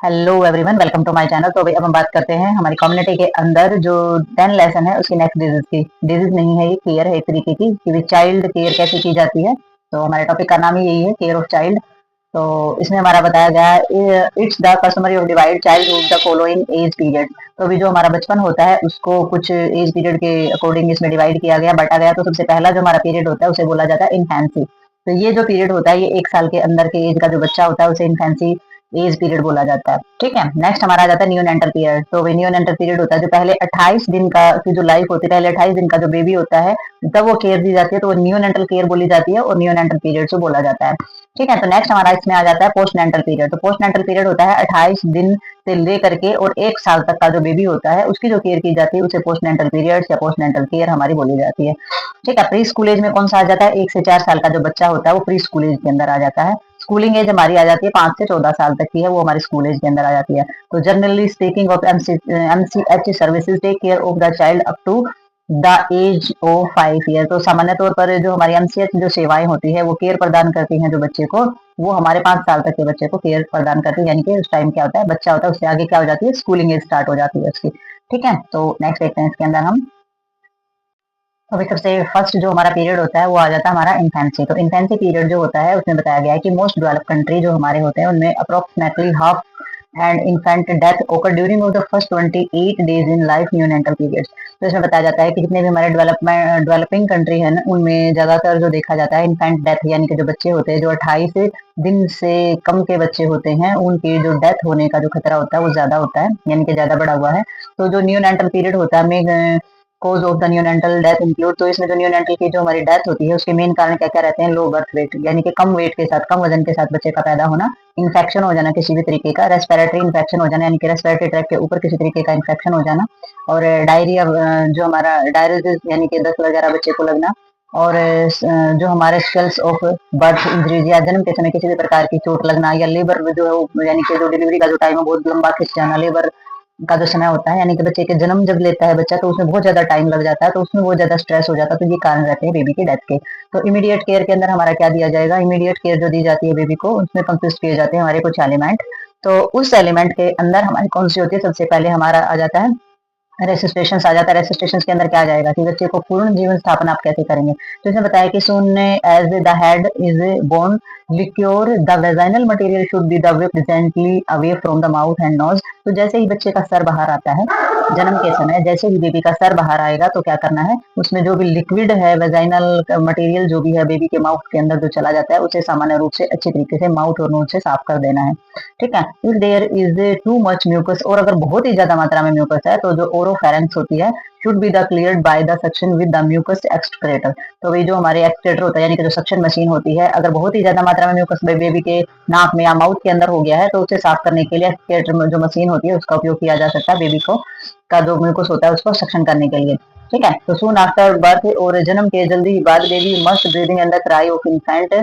Hello everyone, welcome to my channel. तो अभी अब हम बात करते हैं हमारी कम्युनिटी के अंदर जो 10 लेसन है उसकी नेक्स्ट डिजीज की। डिजीज नहीं है, ये केयर है एक तरीके की कि चाइल्ड केयर कैसे की जाती है। तो हमारे टॉपिक का नाम ही यही है, केयर ऑफ चाइल्ड। तो इसमें हमारा बताया गया है it's the customary of divide childhood the following age period. तो अभी जो हमारा बचपन होता है उसको कुछ एज पीरियड के अकॉर्डिंग इसमें डिवाइड किया गया, बांटा गया। तो सबसे पहला जो हमारा पीरियड होता है उसे बोला जाता है इन्फेंसी। तो ये जो पीरियड होता है, ये 1 साल के अंदर के एज का जो बच्चा होता है उसे इन्फेंसी एज पीरियड बोला जाता है। ठीक है, नेक्स्ट हमारा आ जाता है नियोनेंटल पीरियड। तो वही नियोनेंटल पीरियड होता है जो पहले 28 दिन का की जो लाइफ होती है, पहले 28 दिन का जो बेबी होता है तब वो केयर दी जाती है, तो वो नियोनेंटल केयर बोली जाती है और नियोनेंटल पीरियड से बोला जाता है। ठीक है, तो नेक्स्ट हमारा इसमें आ जाता है पोस्ट नेंटल पीरियड। तो पोस्ट नेंटल पीरियड होता है 28 दिन से लेकर के और 1 साल तक का जो बेबी होता है उसकी जो केयर की जाती है उसे पोस्ट नेंटल पीरियड या पोस्ट नेंटल केयर हमारी बोली जाती है। ठीक है, प्री स्कूल एज में कौन सा आ जाता है, 1 से 4 साल का जो बच्चा होता है वो प्री स्कूल एज के अंदर आ जाता है। स्कूलिंग एज हमारी आ जाती है 5 से 14 साल तक की है, वो हमारी स्कूल एज के अंदर आ जाती है। तो generally speaking of MCH services take care of the child up to the age of 5 year. तो सामान्य तौर पर जो हमारी एमसीएच जो सेवाएं होती है वो केयर प्रदान करती हैं जो बच्चे को, वो हमारे 5 साल तक के बच्चे को केयर प्रदान करती है। यानी कि उस टाइम क्या होता है, बच्चा होता है उससे आगे क्या हो जाती है, स्कूलिंग एज स्टार्ट हो जाती है उसकी। ठीक है, तो नेक्स्ट देखते हैं इसके अंदर हम। तो अभी सबसे फर्स्ट जो हमारा पीरियड होता है वो आ जाता है हमारा इन्फेंसी। तो इन्फेंसी पीरियड जो होता है उसमें बताया गया है कि मोस्ट डेवलप्ड कंट्री जो हमारे होते हैं उनमें approximately half and infant death occur during of the first 28 days in life neonatal periods. तो इसमें बताया जाता है कि जितने भी हमारे डेवलपिंग कंट्री है ना, उनमें ज्यादातर जो देखा जाता है इन्फेंट डेथ, यानी कि जो बच्चे होते हैं जो 28 दिन से कम के बच्चे होते हैं उनकी जो डेथ होने का जो खतरा होता है वो ज्यादा होता है, यानी कि ज्यादा बढ़ा हुआ है। तो जो न्यूनेंटल पीरियड होता है हमें cause of the neonatal death include. तो इसमें जो न्यूनेंटल की जो हमारी डेथ होती है उसके मेन कारण क्या क्या रहते हैं, लो बर्थ वेट, यानी कि कम वेट के साथ, कम वजन के साथ बच्चे का पैदा होना, इन्फेक्शन हो जाना किसी भी तरीके का, रेस्पिरेटरी इन्फेक्शन हो जाना, यानी कि रेस्पिरेटरी ट्रैक के ऊपर किसी तरीके का इन्फेक्शन हो जाना, और डायरिया, जो हमारा डायरियोसिस यानी कि दस्त वगैरह बच्चे को लगना, और जो हमारे स्किल्स ऑफ बर्थ इंजरीज या जन्म के समय किसी भी प्रकार की चोट लगना, या लेबर जो है वो यानी कि जो डिलीवरी का जो टाइम है बहुत लंबा खिंच जाना, लेबर का जो समय होता है, यानी कि बच्चे के जन्म जब लेता है बच्चा तो उसमें बहुत ज्यादा टाइम लग जाता है, तो उसमें बहुत ज्यादा स्ट्रेस हो जाता है। तो ये कारण रहते हैं बेबी की डेथ के। तो इमीडिएट केयर के अंदर हमारा क्या दिया जाएगा, इमीडिएट केयर जो दी जाती है बेबी को उसमें कंसिस्ट किए जाते हैं हमारे कुछ एलिमेंट। तो उस एलिमेंट के अंदर हमारी कौन सी होती है, सबसे पहले हमारा आ जाता है रेसिस्टेशन आ जाता है। रेसिस्टेशन के अंदर क्या आ जाएगा कि बच्चे को पूर्ण जीवन स्थापना आप कैसे करेंगे। तो इसमें बताया कि soon as the head is born liquor the vaginal material should be the wiped gently away from the mouth and nose. तो जैसे ही बच्चे का सर बाहर आता है जन्म के समय, जैसे ही बेबी का सर बाहर आएगा तो क्या करना है, उसमें जो भी लिक्विड है वेजाइनल मटेरियल जो भी है बेबी के माउथ के अंदर जो चला जाता है उसे सामान्य रूप से अच्छी तरीके से माउथ और नोज से साफ कर देना है। ठीक है, if there is too much mucus, और अगर बहुत ही ज्यादा मात्रा में म्यूकस है तो जो ओरोफेरेंक्स होती है should be the cleared by the suction with the mucus extractor. तो वही जो हमारे एक्सक्रेटर होता है यानी कि जो सक्शन मशीन होती है, अगर बहुत ही ज्यादा मात्रा में म्यूकस बेबी के नाक में या माउथ के अंदर हो गया है तो उसे साफ करने के लिए एक्सक्रेटर जो मशीन होती है उसका उपयोग किया जा सकता है बेबी को का जो म्यूकस होता है उसको सक्शन करने के लिए। ठीक है, तो सून आफ्टर बर्थ, और जन्म के जल्दी बाद baby must breathing and the cry of infant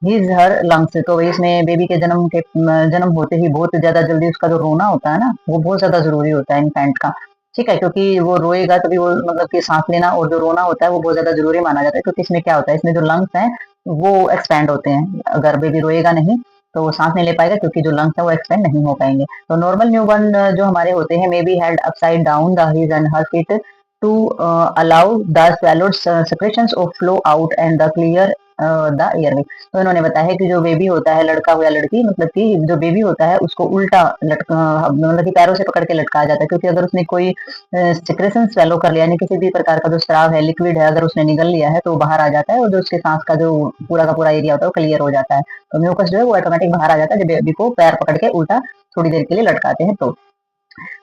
his her lungs. तो इसमें बेबी के जन्म होते ही बहुत ज्यादा जल्दी उसका जो रोना होता है ना वो बहुत ज्यादा जरूरी होता है इन्फेंट का। ठीक है, क्योंकि वो रोएगा तभी वो मतलब कि सांस लेना और जो रोना होता है वो बहुत ज्यादा जरूरी माना जाता है, क्योंकि इसमें क्या होता है, इसमें जो लंग्स हैं वो एक्सपैंड होते हैं। अगर बेबी रोएगा नहीं तो वो सांस नहीं ले पाएगा, क्योंकि जो लंग्स है वो एक्सपेंड नहीं हो पाएंगे। तो नॉर्मल न्यूबॉर्न जो हमारे होते हैं may be held upside down the his and her feet to allow the swallowed secretions of flow out and the clear the airway. तो इन्होंने बताया है कि जो बेबी होता है, लड़का हो या लड़की, मतलब कि जो बेबी होता है उसको उल्टा लटका, मतलब कि पैरों से पकड़ के लटकाया जाता है, क्योंकि अगर उसने कोई सिक्रेशन स्वेलो कर लिया, यानी किसी भी प्रकार का जो स्राव है, लिक्विड है, अगर उसने निगल लिया है तो वो बाहर आ जाता है और जो उसके सांस का जो पूरा का पूरा एरिया होता है वो क्लियर हो जाता है। तो म्यूकस जो है वो ऑटोमेटिक बाहर आ जाता है जब बेबी को पैर पकड़ के उल्टा थोड़ी देर के लिए लटकाते हैं।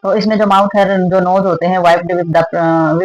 तो इसमें जो माउथ है, जो नोज होते हैं wiped with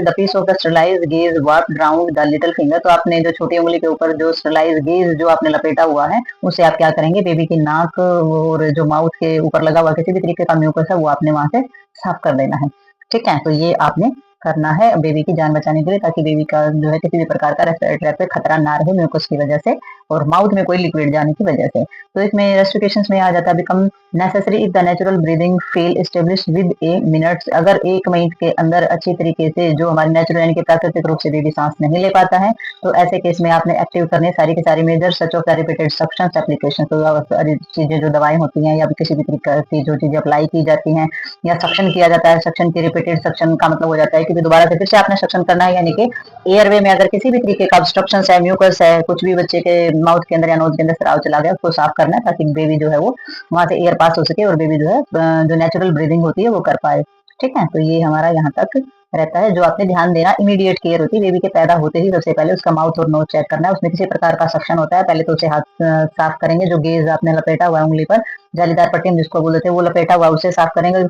the piece of the sterilized gauze wiped round the little finger. तो आपने जो छोटी उंगली के ऊपर जो स्टरलाइज्ड गेज जो आपने लपेटा हुआ है उसे आप क्या करेंगे, बेबी की नाक और जो माउथ के ऊपर लगा हुआ किसी भी तरीके का म्यूकस है वो आपने वहां से साफ कर देना है। ठीक है, तो ये आपने करना है बेबी की जान बचाने के लिए, ताकि बेबी का जो है किसी भी प्रकार का रेस्पिरेटरी पे खतरा ना रहे म्यूकस की वजह से और माउथ में कोई लिक्विड जाने की वजह से। तो इसमें रेस्ट्रिक्शंस में आ जाता है become necessary if the natural breathing fail establish with A minutes. अगर 1 मिनट के अंदर अच्छी तरीके से जो हमारी नेचुरल यानी कि प्राकृतिक रूप से बेबी सांस नहीं ले पाता है, तो ऐसे केस में आपने एक्टिव करने सारी की सारी measure such of the repeated suction application. तो चीजें जो दवाएं होती हैं या किसी भी तरीके की जो चीजें अप्लाई की जाती हैं या सक्शन किया जाता है, सक्शन की रिपीटेड सक्शन का मतलब हो जाता है कि दोबारा से फिर से आपने सक्शन करना है, यानी कि एयरवे में अगर किसी भी तरीके का ऑब्स्ट्रक्शन है, म्यूकस है, कुछ भी बच्चे के माउथ के अंदर या नोज के अंदर स्राव चला गया, उसको साफ करना है ताकि बेबी जो है वो वहां से एयर पास हो सके और बेबी जो है जो नेचुरल ब्रीदिंग होती है वो कर पाए। ठीक है, तो ये हमारा यहाँ तक रहता है। जो आपने ध्यान देना, इमीडिएट केयर होती है बेबी के पैदा होते ही सबसे पहले उसका माउथ और नोज चेक करना है, उसमें किसी प्रकार का सक्शन होता है पहले तो उसे हाथ साफ करेंगे, जो गेज आपने लपेटा हुआ है उंगली पर, जालीदार पट्टी जिसको बोलते हैं वो लपेटा हुआ उसे साफ करेंगे।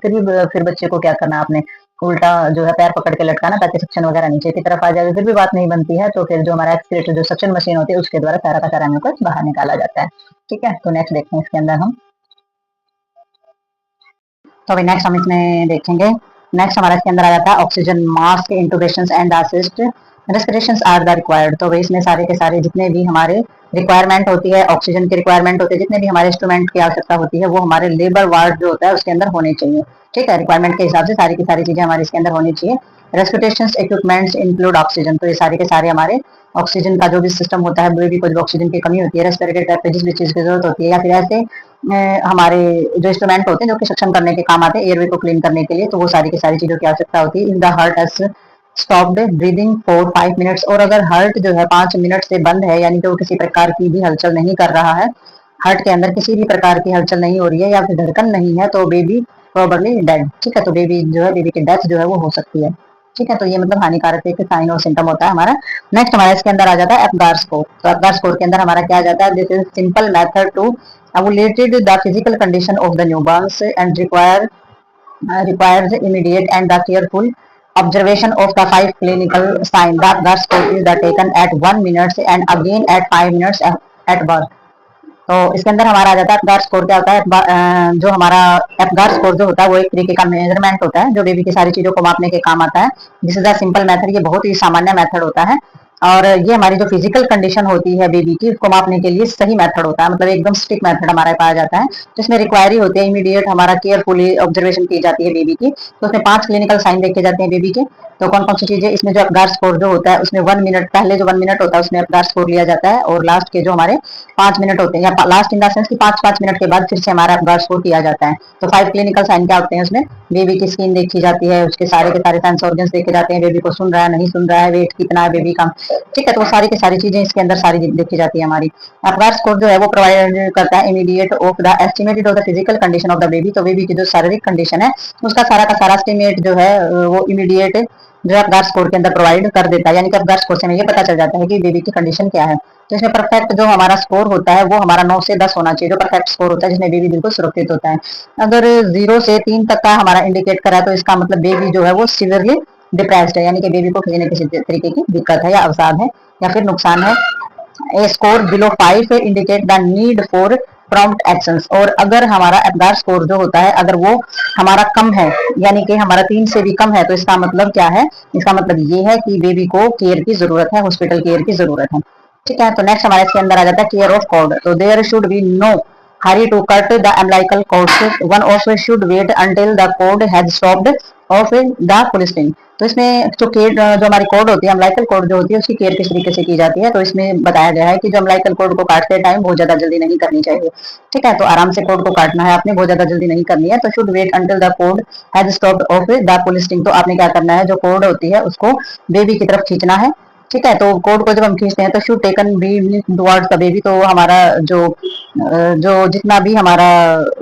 फिर बच्चे को क्या करना, आपने उल्टा जो है पैर पकड़ के लटकाना ताकि सक्शन वगैरह नीचे की तरफ आ जाए। फिर भी बात नहीं बनती है तो फिर जो हमारा एक्सक्रीटर जो सक्शन मशीन होती है उसके द्वारा सारा का सारा म्यूकस बाहर निकाला जाता है। ठीक है, तो नेक्स्ट देखते हैं इसके अंदर हम। तो अभी नेक्स्ट हम इसमें देखेंगे, नेक्स्ट हमारा इसके अंदर आ जाता है oxygen mask, intubations and assist respirations are the required. तो इसमें सारे के सारे जितने भी हमारे रिक्वायरमेंट होती है, ऑक्सीजन की रिक्वायरमेंट होती है, जितने भी हमारे इंस्ट्रूमेंट की आवश्यकता होती है वो हमारे लेबर वार्ड जो होता है उसके अंदर होने चाहिए। ठीक है, रिक्वायरमेंट के हिसाब से सारी की सारी चीजें हमारे इसके अंदर होनी चाहिए। Respiration equipments include oxygen. तो ये सारे के सारे हमारे ऑक्सीजन का जो भी सिस्टम होता है, बेबी को जो ऑक्सीजन की कमी होती है, रेस्पिरेटरी ट्रैक पे जिस भी चीज की जरूरत होती है, या फिर ऐसे हमारे जो इंस्ट्रूमेंट होते हैं जो कि सक्शन करने के काम आते हैं, एयरवे को क्लीन करने के लिए, तो वो सारी की सारी चीजों की आवश्यकता होती है। In the heart as stopped breathing for 5 minutes. और अगर हार्ट जो है 5 मिनट से बंद है, यानी कि वो किसी प्रकार की भी हलचल नहीं कर रहा है, हार्ट के अंदर किसी भी प्रकार की हलचल नहीं हो रही है या फिर धड़कन नहीं है, तो बेबी प्रोबेबली डेड। ठीक है, तो बेबी जो है बेबी की डेथ जो है वो हो सकती है। ठीक है, तो ये मतलब हानिकारक एक साइन और सिम्टम होता है हमारा। नेक्स्ट हमारा इसके अंदर आ जाता है एप्गार स्कोर। तो एप्गार स्कोर के अंदर हमारा क्या आ जाता है, this is simple method to evaluate the physical condition of the newborns and requires immediate and the careful observation of the 5 clinical signs. The apgar score is taken at 1 minute and again at 5 minutes at birth. तो इसके अंदर हमारा आ जाता है एप्गार score. क्या होता है, जो हमारा एप्गार स्कोर जो होता है वो एक तरीके का मेजरमेंट होता है जो बेबी की सारी चीजों को मापने के काम आता है। This is a simple method, ये बहुत ही सामान्य मेथड होता है और ये हमारी जो फिजिकल कंडीशन होती है बेबी की उसको मापने के लिए सही मेथड होता है, मतलब एकदम स्ट्रिक्ट मेथड हमारा पाया जाता है, जिसमें रिक्वायरी होती है इमीडिएट हमारा केयरफुली ऑब्जर्वेशन की जाती है बेबी की। तो उसमें 5 क्लिनिकल साइन देखे जाते हैं बेबी के। तो कौन कौन सी चीजें इसमें, जो एप्गार स्कोर जो होता है उसमें 1 मिनट पहले जो 1 मिनट होता है उसमें एप्गार स्कोर लिया जाता है, और लास्ट के जो हमारे 5 मिनट होते हैं, या लास्ट इन द सेंस की 5-5 मिनट के बाद फिर से हमारा एप्गार स्कोर किया जाता है। तो 5 क्लिनिकल साइन क्या होते हैं उसमें, बेबी की स्किन देखी जाती है, उसके सारे के सारे सेंस ऑर्गन्स देखे जाते हैं, बेबी को सुन रहा है नहीं सुन रहा है, वेट कितना है बेबी का। ठीक है, तो वो सारी की सारी चीजें इसके अंदर सारी देखी जाती है हमारी। एप्गार स्कोर जो है वो प्रोवाइड करता है immediate of the estimated of the physical condition of the baby. तो बेबी की जो शारीरिक कंडीशन है उसका सारा का सारा एस्टिमेट जो है वो इमीडिएट जो एप्गार स्कोर के अंदर प्रोवाइड कर देता है, यानी कि एप्गार स्कोर से हमें ये पता चल जाता है कि बेबी की कंडीशन क्या है। तो इसमें परफेक्ट जो हमारा स्कोर होता है वो हमारा 9 से 10 होना चाहिए, जो परफेक्ट स्कोर होता है जिसमें बेबी बिल्कुल सुरक्षित होता है। अगर 0 से 3 तक का हमारा इंडिकेट करा तो इसका मतलब बेबी जो है वो सिवियरली डिप्रेस्ड है, यानी कि बेबी को किसी न किसी तरीके की दिक्कत है या अवसाद है या फिर नुकसान है। A score below 5 indicate the need for prompt actions. और अगर हमारा एप्गार स्कोर जो होता है अगर वो हमारा कम है, यानी कि हमारा 3 से भी कम है, तो इसका मतलब क्या है, इसका मतलब ये है कि बेबी को केयर की जरूरत है, हॉस्पिटल केयर की जरूरत है। ठीक है, तो नेक्स्ट हमारे इसके अंदर आ जाता है केयर ऑफ कॉर्ड। तो there should be no hurry to cut the umbilical cords. One also should wait until the cord has stopped of the pulsing. तो इसमें जो हमारी कॉर्ड होती है, अम्बिलिकल कॉर्ड जो होती है उसकी केयर किस तरीके से की जाती है, तो इसमें बताया गया है कि जो अम्बिलिकल कॉर्ड को काटते टाइम बहुत ज्यादा जल्दी नहीं करनी चाहिए। ठीक है, तो आराम से कॉर्ड को काटना है आपने, बहुत ज्यादा जल्दी नहीं करनी है। तो should wait until the cord has stopped of the pulling. तो आपने क्या करना है, जो कॉर्ड होती है उसको बेबी की तरफ खींचना है। ठीक है, तो कॉर्ड को जब हम खींचते हैं तो should taken be towards the baby. तो हमारा जो जितना भी हमारा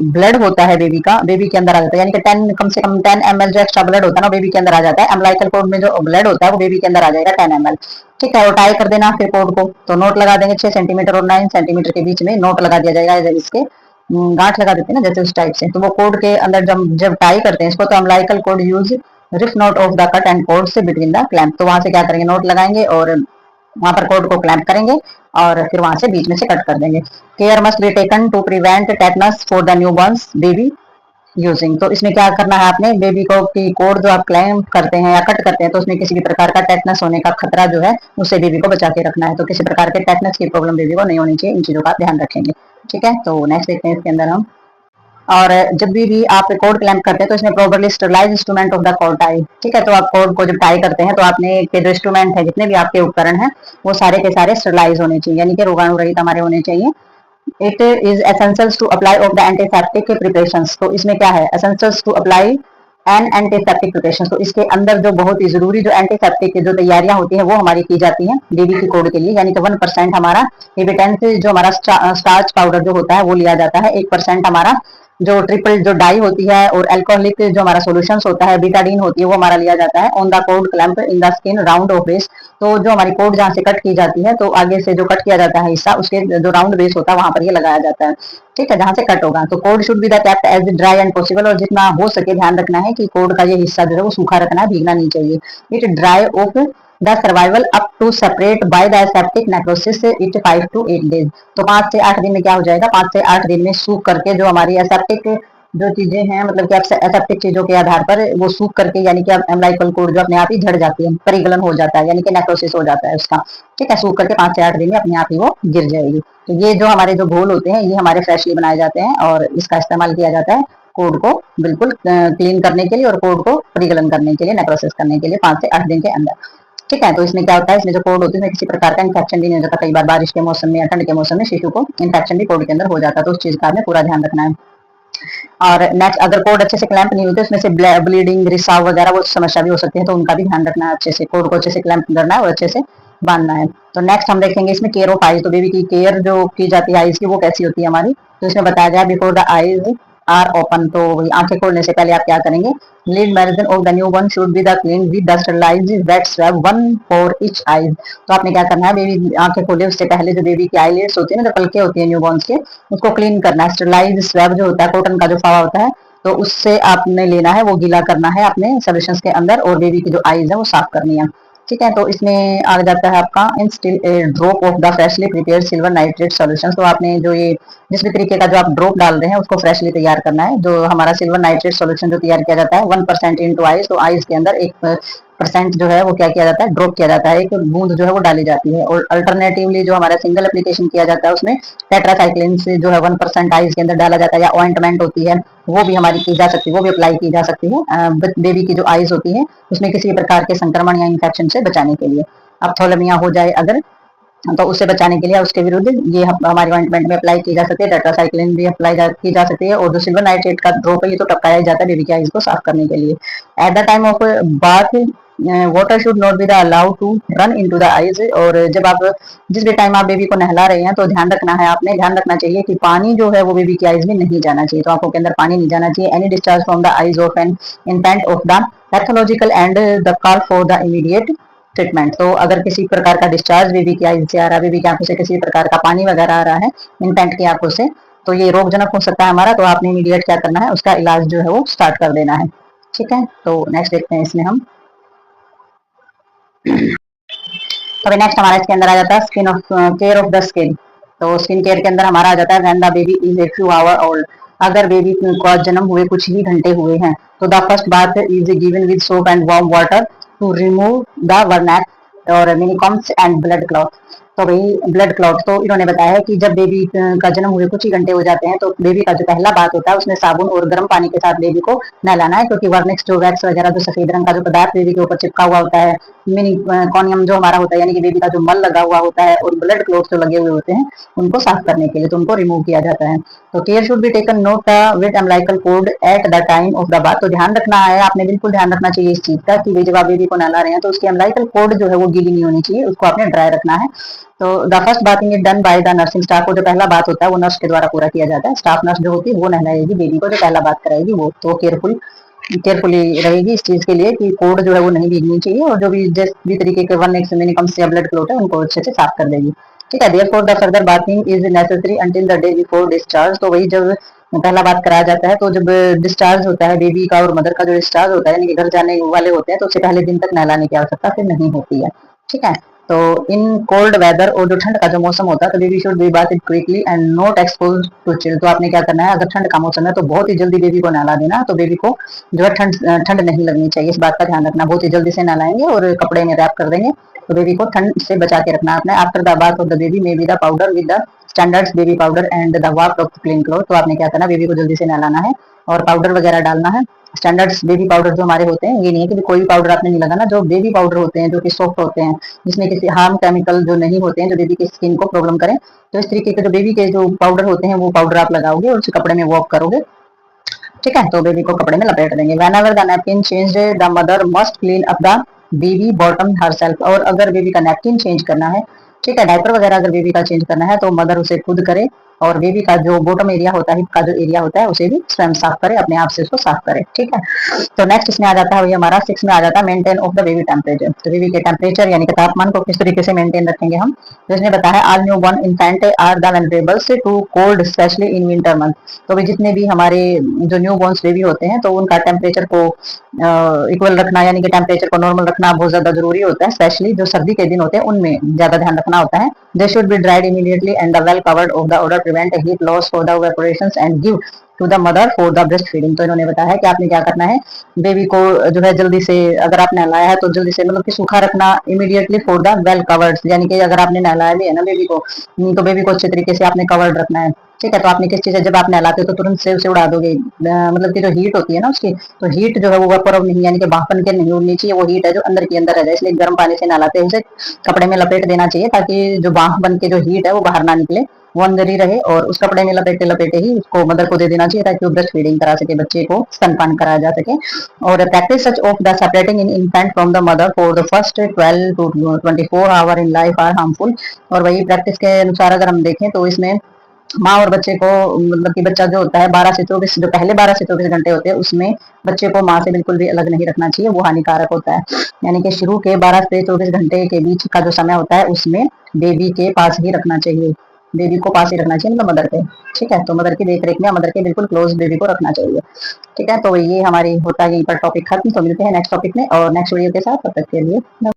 ब्लड होता है बेबी का, बेबी के अंदर आ जाता है, यानी कि 10 कम से कम 10 ml जो एक्स्ट्रा ब्लड होता है ना बेबी के अंदर आ जाता है। अम्बिलिकल कॉर्ड में जो ब्लड होता है वो बेबी के अंदर आ जाएगा 10 ml। ठीक है, और टाई कर देना फिर कॉर्ड को। तो नोट लगा देंगे 6 सेंटीमीटर और 9 सेंटीमीटर के बीच में नोट लगा दिया जाएगा, इसके गांठ लगा देते हैं ना जैसे उस टाइप से। तो वो कॉर्ड के अंदर जब टाई करते हैं इसको, तो umbilical cord use reef knot of the cut and cord से बिटवीन द क्लैंप। तो वहां से क्या करेंगे, नोट लगाएंगे और वहां पर कॉर्ड को क्लैंप करेंगे और फिर वहां से बीच में से कट कर देंगे। Care must be taken to prevent tetanus for the newborns baby. Using. तो इसमें क्या करना है आपने, बेबी को की कोड जो आप क्लेम करते हैं या कट करते हैं तो उसमें किसी भी प्रकार का टेटनस होने का खतरा जो है उससे बेबी को बचा के रखना है। तो किसी प्रकार के टेटनस की प्रॉब्लम बेबी को नहीं होनी चाहिए, इन चीजों का ध्यान रखेंगे। ठीक है, तो नेक्स्ट देखते हैं इसके अंदर हम। और जब भी आप कोड क्लैम्प करते हैं तो इसमें properly sterilize instrument of the cord tie. ठीक है, तो आप कोड को जब टाई करते हैं तो आपने के जो इंस्ट्रूमेंट है, जितने भी आपके उपकरण हैं, वो सारे के सारे स्टरलाइज होने चाहिए, यानी कि रोगाणु रहित हमारे होने चाहिए। It is essential to apply of the antiseptic preparations. तो इसमें क्या है, essential to apply an antiseptic preparation. तो इसके अंदर जो बहुत ही जरूरी जो एंटीसेप्टिक जो तैयारियां होती हैं वो हमारी की जाती हैं बेबी की कोड के लिए, यानी कि 1% हमारा इविटेंस जो हमारा स्टार्च पाउडर जो होता है वो लिया जाता है। 1% हमारा जो ट्रिपल जो डाई होती है और अल्कोहलिक जो हमारा सोल्यूशन होता है, बीटाडीन होती है, वो हमारा लिया जाता है on the code clamp in the skin round of base. तो जो हमारी कोड जहाँ से कट की जाती है तो आगे से जो कट किया जाता है हिस्सा, उसके जो राउंड बेस होता है वहां पर ये लगाया जाता है। ठीक है, जहां से कट होगा। तो cord should be the kept as dry and possible, और जितना हो सके ध्यान रखना है कि कोड का ये हिस्सा जो है वो सूखा रखना है, भीगना नहीं चाहिए। It dry of the survival up to separate by the aseptic necrosis it 5 to 8 days. तो 5 से 8 दिन में क्या हो जाएगा, 5 से 8 दिन में सूख करके जो हमारी एसेप्टिक जो चीजें हैं, मतलब कि एसेप्टिक चीजों के आधार पर वो सूख करके, यानी कि एम्ब्लाइकल कोड जो अपने आप ही झड़ जाती है, परिगलन हो जाता है, यानी कि नेक्रोसिस हो जाता है उसका। ठीक है, सूख करके 5 से 8 दिन में अपने आप ही वो गिर जाएगी। तो ये जो हमारे जो घोल होते हैं ये हमारे फ्रेशली बनाए जाते हैं और इसका इस्तेमाल किया जाता है कोड को बिल्कुल क्लीन करने के लिए और कोड को परिगलन करने के लिए, नेक्रोसिस करने के लिए 5 से 8 दिन के अंदर। ठीक है, तो इसमें क्या होता है, इसमें जो कोड होती है किसी प्रकार का इन्फेक्शन भी नहीं हो जाता। कई बार बारिश के मौसम में या ठंड के मौसम में शिशु को इन्फेक्शन भी कोड के अंदर हो जाता है, तो उस चीज का हमें पूरा ध्यान रखना है। और नेक्स्ट, अगर कोड अच्छे से क्लैंप नहीं होते उसमें से ब्लीडिंग, रिसाव वगैरह वो समस्या भी हो सकती है, तो उनका भी ध्यान रखना है। अच्छे से कोड को अच्छे से क्लैंप करना है और अच्छे से बांधना है। तो नेक्स्ट हम देखेंगे इसमें केयर ऑफ आईज। तो बेबी की केयर जो की जाती है आईज की वो कैसी होती है हमारी, तो इसमें बताया गया before the eyes are open. तो वही आंखें खोलने से पहले आप क्या करेंगे, lid margin of the new born should be the clean with the sterilized wet swab 1 for each eyes. तो आपने क्या करना है, बेबी आंखें खोले उससे पहले जो बेबी की आईलिड्स होती है ना, जो पलके होती है न्यू बॉर्न के, उसको क्लीन करना है। स्टरलाइज्ड स्वैब जो होता है, कॉटन का जो फावा होता है, तो उससे आपने लेना है, वो गीला करना है अपने सोल्यूशन के अंदर और बेबी की जो आईज है वो साफ करनी है। ठीक है, तो इसमें आ जाता है आपका instil drop of the freshly prepared silver nitrate solution. तो आपने जो ये जिस भी तरीके का जो आप ड्रॉप डाल रहे हैं उसको फ्रेशली तैयार करना है। जो हमारा सिल्वर नाइट्रेट सॉल्यूशन जो तैयार किया जाता है 1% इनटू आइस, तो आइस के अंदर 1% जो है वो क्या किया जाता है, ड्रॉप किया जाता है, एक बूंद जो है वो डाली जाती है। और अल्टरनेटिवली जो हमारा सिंगल एप्लीकेशन किया जाता है उसमें टेट्रासाइक्लिन से जो है 1% आइस के अंदर डाला जाता है, या ऑइंटमेंट होती है वो भी हमारी की जा सकती है, वो भी अप्लाई की जा सकती है बेबी की जो आइज होती है उसमें किसी भी प्रकार के संक्रमण या इन्फेक्शन से बचाने के लिए। अब थोलमिया हो जाए अगर, तो उससे बचाने के लिए उसके विरुद्ध ये हमारी ऑइंटमेंट में अप्लाई की जा सकती है। टेट्रासाइक्लिन भी अप्लाई की जा सकती है। और जो सिल्वर नाइट्रेट का ड्रॉप है ये तो टपकाया जाता है बेबी की आइज को साफ करने के लिए। At the time of bath water should not be the allowed to run into the eyes. और जब आप जिस भी टाइम आप बेबी को नहला रहे हैं तो ध्यान रखना है, आपने ध्यान रखना चाहिए कि पानी जो है वो बेबी की आइज में नहीं जाना चाहिए, तो आंखों के अंदर पानी नहीं जाना चाहिए। Any discharge from the eyes of an infant of the pathological and the call for the immediate treatment. तो अगर किसी प्रकार का डिस्चार्ज बेबी की आइज से आ रहा है, बेबी की आंखों से किसी प्रकार का पानी वगैरह आ रहा है इन्फेंट की आंखों से, तो ये रोगजनक हो सकता है हमारा, तो आपने इमीडिएट क्या करना है, उसका इलाज जो है वो स्टार्ट कर देना है। ठीक है, तो नेक्स्ट देखते हैं इसमें हम। तो अभी नेक्स्ट हमारा इसके अंदर आ जाता है skin of care of the skin. तो स्किन केयर के अंदर हमारा आ जाता है when the baby is a few hour old. अगर बेबी का जन्म हुए कुछ ही घंटे हुए हैं तो the first bath is given with soap and warm water to remove the vernix और मिनिकम्स एंड ब्लड क्लॉट। तो भाई ब्लड क्लॉट, तो इन्होंने बताया है कि जब बेबी का जन्म हुए कुछ ही घंटे हो जाते हैं तो बेबी का जो पहला बात होता है उसमें साबुन और गर्म पानी के साथ बेबी को नहलाना है, क्योंकि वर्निक्स जो वैक्स वगैरह जो सफेद रंग का जो पदार्थ बेबी के ऊपर चिपका हुआ होता है, मिनी कॉनियम जो हमारा होता है, यानी कि बेबी का जो मल लगा हुआ होता है और ब्लड क्लॉट जो लगे हुए होते हैं उनको साफ करने के लिए, तो उनको रिमूव किया जाता है। तो care should be taken note with umbilical code eight the time of the bath. तो ध्यान रखना है, आपने बिल्कुल ध्यान रखना चाहिए इस चीज का कि जब आप बेबी को नहला रहे हैं तो उसकी एम्ब्लाइकल कोड जो है वो गीली नहीं होनी चाहिए, उसको आपने ड्राई रखना है। तो the first bathing is done by the nursing staff. को जो पहला बात होता है वो नर्स के द्वारा पूरा किया जाता है। स्टाफ नर्स जो होती है वो नहलाएगी बेबी को, जो पहला बात कराएगी वो तो केयरफुली रहेगी इस चीज के लिए कि कोड जो है वो नहीं भीगनी चाहिए, और जो भी जिस भी तरीके के वन एक्स मिनिकम से ब्लड क्लॉट है उनको अच्छे से साफ कर देगी। ठीक है, therefore the further bathing is necessary until the day before discharge. तो वही जब पहला बात कराया जाता है तो जब डिस्चार्ज होता है बेबी का और मदर का जो डिस्चार्ज होता है, यानी कि घर जाने वाले होते हैं, तो उससे पहले दिन तक नहलाने की आवश्यकता फिर नहीं होती है। ठीक है, तो इन कोल्ड वेदर और जो ठंड का जो मौसम होता है तो baby should be bath quickly and not expose to chill. तो आपने क्या करना है, अगर ठंड का मौसम है तो बहुत ही जल्दी बेबी को नहला देना, तो बेबी को जो है ठंड ठंड नहीं लगनी चाहिए, इस बात का ध्यान रखना। बहुत ही जल्दी से नहलाएंगे और कपड़े में रैप कर देंगे तो बेबी को ठंड से बचा के रखना आपने। After the bath of the baby may be the powder with the standards baby powder and the wash of clean cloth. तो आपने क्या करना, बेबी को जल्दी से नहलाना है और पाउडर वगैरह डालना है। स्टैंडर्ड्स बेबी पाउडर जो हमारे होते हैं, ये नहीं है कि कोई भी पाउडर आपने नहीं लगाना, जो बेबी पाउडर होते हैं जो कि सॉफ्ट होते हैं, जिसमें किसी हार्म केमिकल जो नहीं होते हैं, जो बेबी की स्किन को प्रॉब्लम करें, तो इस तरीके के जो बेबी के जो पाउडर होते हैं वो पाउडर आप लगाओगे और उसे कपड़े में वॉक करोगे। ठीक है, तो बेबी को कपड़े में लपेट देंगे। When ever the napkin change the mother must clean up the baby bottom herself. और अगर बेबी का नैपकिन चेंज करना है, ठीक है, डायपर वगैरह अगर बेबी का चेंज करना है तो मदर उसे खुद करे और बेबी का जो बॉटम एरिया होता है, हिप का जो एरिया होता है, उसे भी स्वयं साफ करे, अपने आप से उसको साफ करे। ठीक है, तो नेक्स्ट इसमें आ जाता है वही हमारा 6 में आ जाता है maintain of the baby temperature. तो बेबी के टेम्परेचर यानी कि तापमान को किस तरीके से मेंटेन रखेंगे हम, तो इसमें बताया all new born infant are the vulnerables to cold specially in winter month. तो भी जितने भी हमारे जो न्यू बॉर्न बेबी होते हैं तो उनका टेम्परेचर को इक्वल रखना यानी कि टेम्परेचर को नॉर्मल रखना बहुत ज्यादा जरूरी होता है, स्पेशली जो सर्दी के दिन होते हैं उनमें ज्यादा ध्यान रखना होता है। They should be dried immediately and the well covered of the order prevent heat loss for the evaporations and give to the mother for the breast feeding. तो इन्होंने बताया कि आपने क्या करना है, बेबी को जो है जल्दी से, अगर आपने नहलाया है तो जल्दी से मतलब कि सूखा रखना immediately for the well covered, यानी कि अगर आपने नहलाया भी है ना बेबी को, तो बेबी को अच्छे तरीके से आपने कवर्ड रखना है। ठीक है, तो आपने किस चीज है, जब आप नहलाते हो तो तुरंत से उसे उड़ा दोगे, मतलब कि जो हीट होती है ना उसकी, तो हीट जो है वो वेपर नहीं यानी कि भाप बन के नहीं उड़नी चाहिए, वो हीट है जो अंदर के अंदर रह जाए, इसलिए गर्म पानी से नहलाते हैं उसे कपड़े में लपेट देना चाहिए ताकि जो भाप बन के जो हीट है वो बाहर ना निकले, वो अंदर ही रहे और उस कपड़े में लपेटे लपेटे ही उसको मदर को दे देना चाहिए ताकि वो ब्रेस्ट फीडिंग करा सके, बच्चे को स्तनपान कराया जा सके। और practice such of the separating in infant from the mother for the first 12 to 24 hour in life are harmful. और वही प्रैक्टिस के अनुसार अगर हम देखें तो इसमें माँ और बच्चे को, मतलब कि बच्चा जो होता है 12 से 24, जो पहले 12 से 24 घंटे होते हैं उसमें बच्चे को माँ से बिल्कुल भी अलग नहीं रखना चाहिए, वो हानिकारक होता है। यानी कि शुरू के 12 से 24 घंटे के बीच का जो समय होता है उसमें बेबी के पास ही रखना चाहिए, बेबी को पास ही रखना चाहिए, मतलब मदर के। ठीक है, तो मदर की देख रेख में मदर के बिल्कुल क्लोज बेबी को रखना चाहिए। ठीक है, तो ये हमारी होता है यहीं पर टॉपिक खत्म। तो मिलते हैं नेक्स्ट टॉपिक में और नेक्स्ट वीडियो के साथ, तब तक के लिए